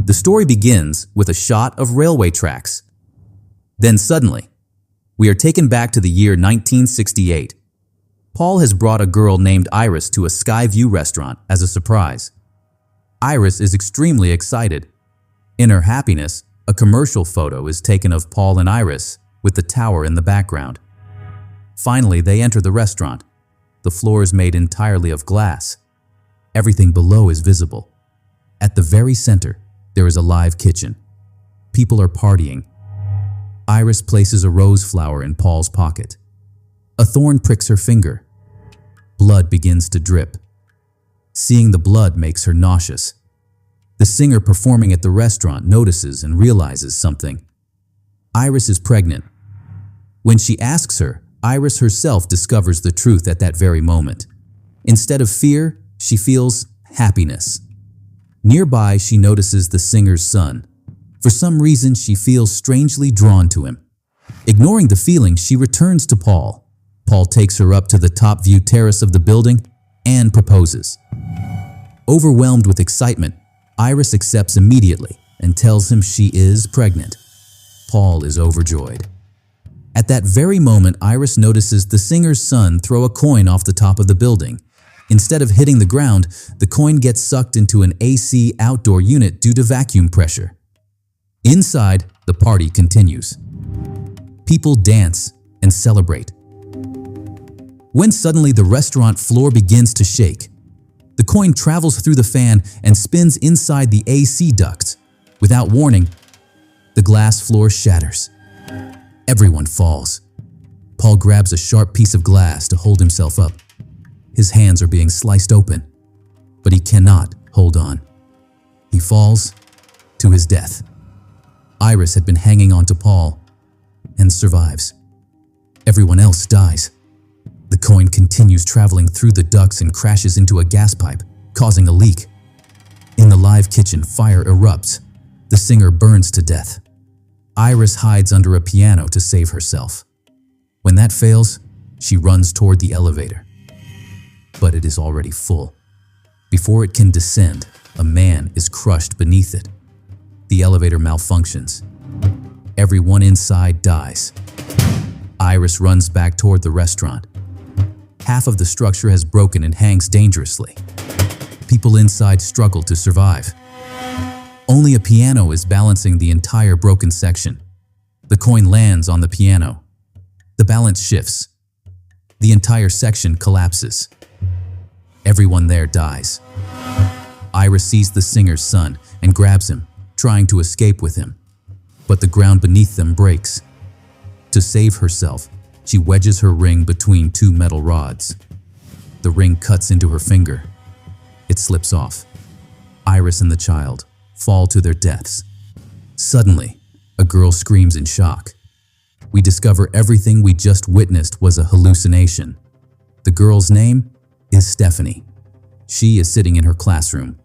The story begins with a shot of railway tracks. Then suddenly, we are taken back to the year 1968. Paul has brought a girl named Iris to a Skyview restaurant as a surprise. Iris is extremely excited. In her happiness, a commercial photo is taken of Paul and Iris with the tower in the background. Finally, they enter the restaurant. The floor is made entirely of glass. Everything below is visible. At the very center, there is a live kitchen. People are partying. Iris places a rose flower in Paul's pocket. A thorn pricks her finger. Blood begins to drip. Seeing the blood makes her nauseous. The singer performing at the restaurant notices and realizes something. Iris is pregnant. When she asks her, Iris herself discovers the truth at that very moment. Instead of fear, she feels happiness. Nearby, she notices the singer's son. For some reason, she feels strangely drawn to him. Ignoring the feeling, she returns to Paul. Paul takes her up to the top view terrace of the building and proposes. Overwhelmed with excitement, Iris accepts immediately and tells him she is pregnant. Paul is overjoyed. At that very moment, Iris notices the singer's son throw a coin off the top of the building. Instead of hitting the ground, the coin gets sucked into an AC outdoor unit due to vacuum pressure. Inside, the party continues. People dance and celebrate. When suddenly the restaurant floor begins to shake. The coin travels through the fan and spins inside the AC ducts. Without warning, the glass floor shatters. Everyone falls. Paul grabs a sharp piece of glass to hold himself up. His hands are being sliced open, but he cannot hold on. He falls to his death. Iris had been hanging on to Paul and survives. Everyone else dies. The coin continues traveling through the ducts and crashes into a gas pipe, causing a leak. In the live kitchen, fire erupts. The singer burns to death. Iris hides under a piano to save herself. When that fails, she runs toward the elevator. But it is already full. Before it can descend, a man is crushed beneath it. The elevator malfunctions. Everyone inside dies. Iris runs back toward the restaurant. Half of the structure has broken and hangs dangerously. People inside struggle to survive. Only a piano is balancing the entire broken section. The coin lands on the piano. The balance shifts. The entire section collapses. Everyone there dies. Iris sees the singer's son and grabs him, trying to escape with him. But the ground beneath them breaks. To save herself, she wedges her ring between two metal rods. The ring cuts into her finger. It slips off. Iris and the child fall to their deaths. Suddenly, a girl screams in shock. We discover everything we just witnessed was a hallucination. The girl's name is Stephanie. She is sitting in her classroom.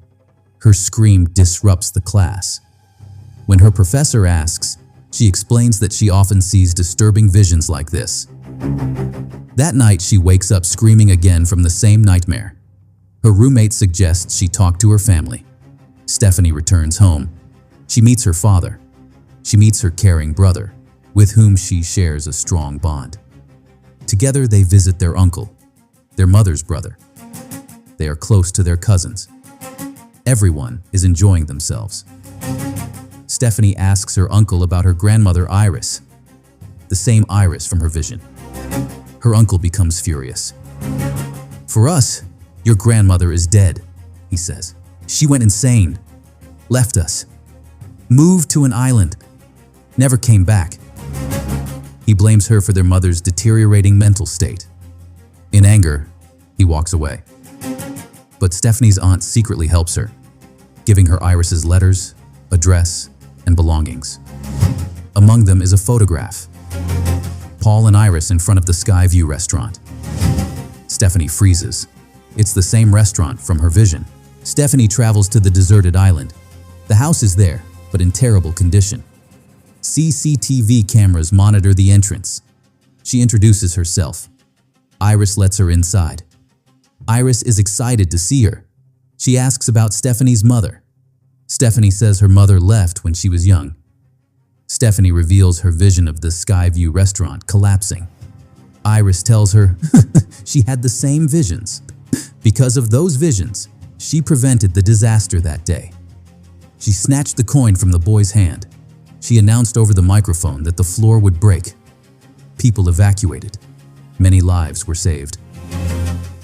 Her scream disrupts the class. When her professor asks, she explains that she often sees disturbing visions like this. That night, she wakes up screaming again from the same nightmare. Her roommate suggests she talk to her family. Stephanie returns home. She meets her father. She meets her caring brother, with whom she shares a strong bond. Together, they visit their uncle, their mother's brother. They are close to their cousins. Everyone is enjoying themselves. Stephanie asks her uncle about her grandmother Iris, the same Iris from her vision. Her uncle becomes furious. "For us, your grandmother is dead," he says. "She went insane, left us, moved to an island, never came back." He blames her for their mother's deteriorating mental state. In anger, he walks away. But Stephanie's aunt secretly helps her, giving her Iris's letters, address, and belongings. Among them is a photograph. Paul and Iris in front of the Skyview restaurant. Stephanie freezes. It's the same restaurant from her vision. Stephanie travels to the deserted island. The house is there, but in terrible condition. CCTV cameras monitor the entrance. She introduces herself. Iris lets her inside. Iris is excited to see her. She asks about Stephanie's mother. Stephanie says her mother left when she was young. Stephanie reveals her vision of the Skyview restaurant collapsing. Iris tells her she had the same visions. Because of those visions, she prevented the disaster that day. She snatched the coin from the boy's hand. She announced over the microphone that the floor would break. People evacuated. Many lives were saved.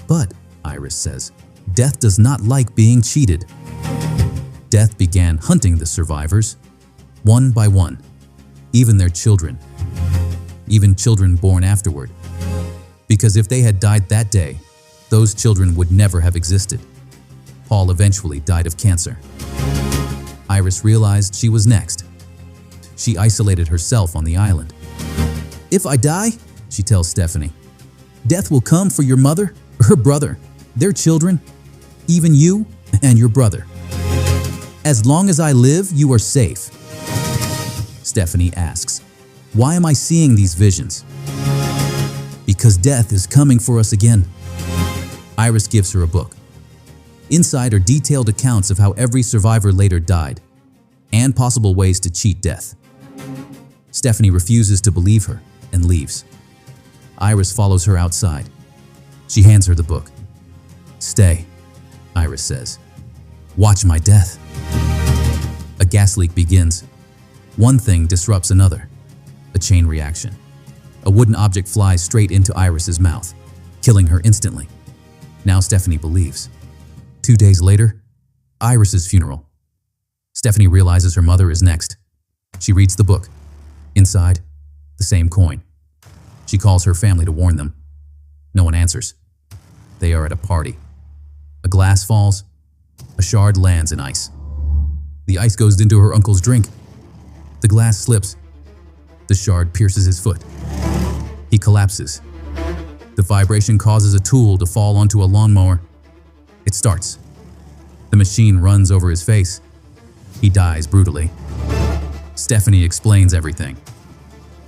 But, Iris says, death does not like being cheated. Death began hunting the survivors, one by one, even their children, even children born afterward. Because if they had died that day, those children would never have existed. Paul eventually died of cancer. Iris realized she was next. She isolated herself on the island. "If I die," she tells Stephanie, "death will come for your mother, her brother, their children, even you and your brother. As long as I live, you are safe." Stephanie asks, "Why am I seeing these visions?" "Because death is coming for us again." Iris gives her a book. Inside are detailed accounts of how every survivor later died, and possible ways to cheat death. Stephanie refuses to believe her and leaves. Iris follows her outside. She hands her the book. "Stay," Iris says. "Watch my death." A gas leak begins. One thing disrupts another. A chain reaction. A wooden object flies straight into Iris's mouth, killing her instantly. Now Stephanie believes. 2 days later, Iris's funeral. Stephanie realizes her mother is next. She reads the book. Inside, the same coin. She calls her family to warn them. No one answers. They are at a party. A glass falls. A shard lands in ice. The ice goes into her uncle's drink. The glass slips. The shard pierces his foot. He collapses. The vibration causes a tool to fall onto a lawnmower. It starts. The machine runs over his face. He dies brutally. Stephanie explains everything.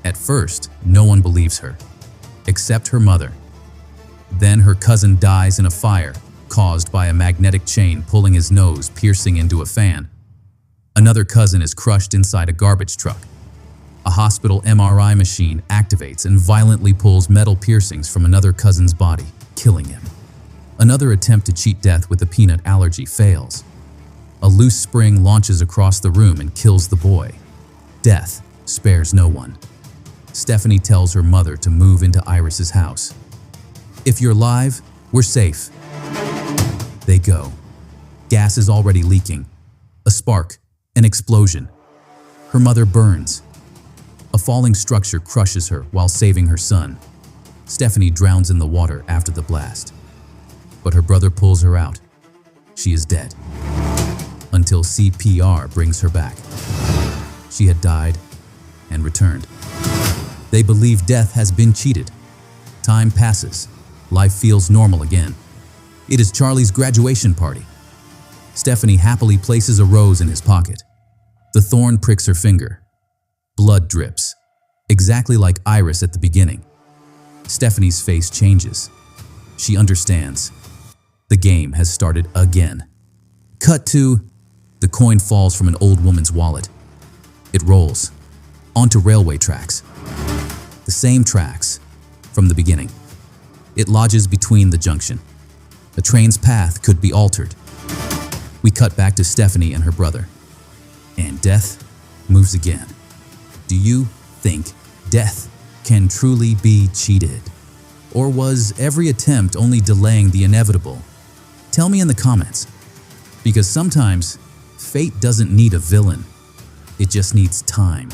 At first, no one believes her, except her mother. Then her cousin dies in a fire caused by a magnetic chain pulling his nose, piercing into a fan. Another cousin is crushed inside a garbage truck. A hospital MRI machine activates and violently pulls metal piercings from another cousin's body, killing him. Another attempt to cheat death with a peanut allergy fails. A loose spring launches across the room and kills the boy. Death spares no one. Stephanie tells her mother to move into Iris's house. "If you're alive, we're safe." They go. Gas is already leaking. A spark, an explosion. Her mother burns. A falling structure crushes her while saving her son. Stephanie drowns in the water after the blast. But her brother pulls her out. She is dead. Until CPR brings her back. She had died and returned. They believe death has been cheated. Time passes. Life feels normal again. It is Charlie's graduation party. Stephanie happily places a rose in his pocket. The thorn pricks her finger. Blood drips, exactly like Iris at the beginning. Stephanie's face changes. She understands. The game has started again. Cut to, the coin falls from an old woman's wallet. It rolls onto railway tracks. The same tracks from the beginning. It lodges between the junction. The train's path could be altered. We cut back to Stephanie and her brother. And death moves again. Do you think death can truly be cheated? Or was every attempt only delaying the inevitable? Tell me in the comments. Because sometimes fate doesn't need a villain. It just needs time.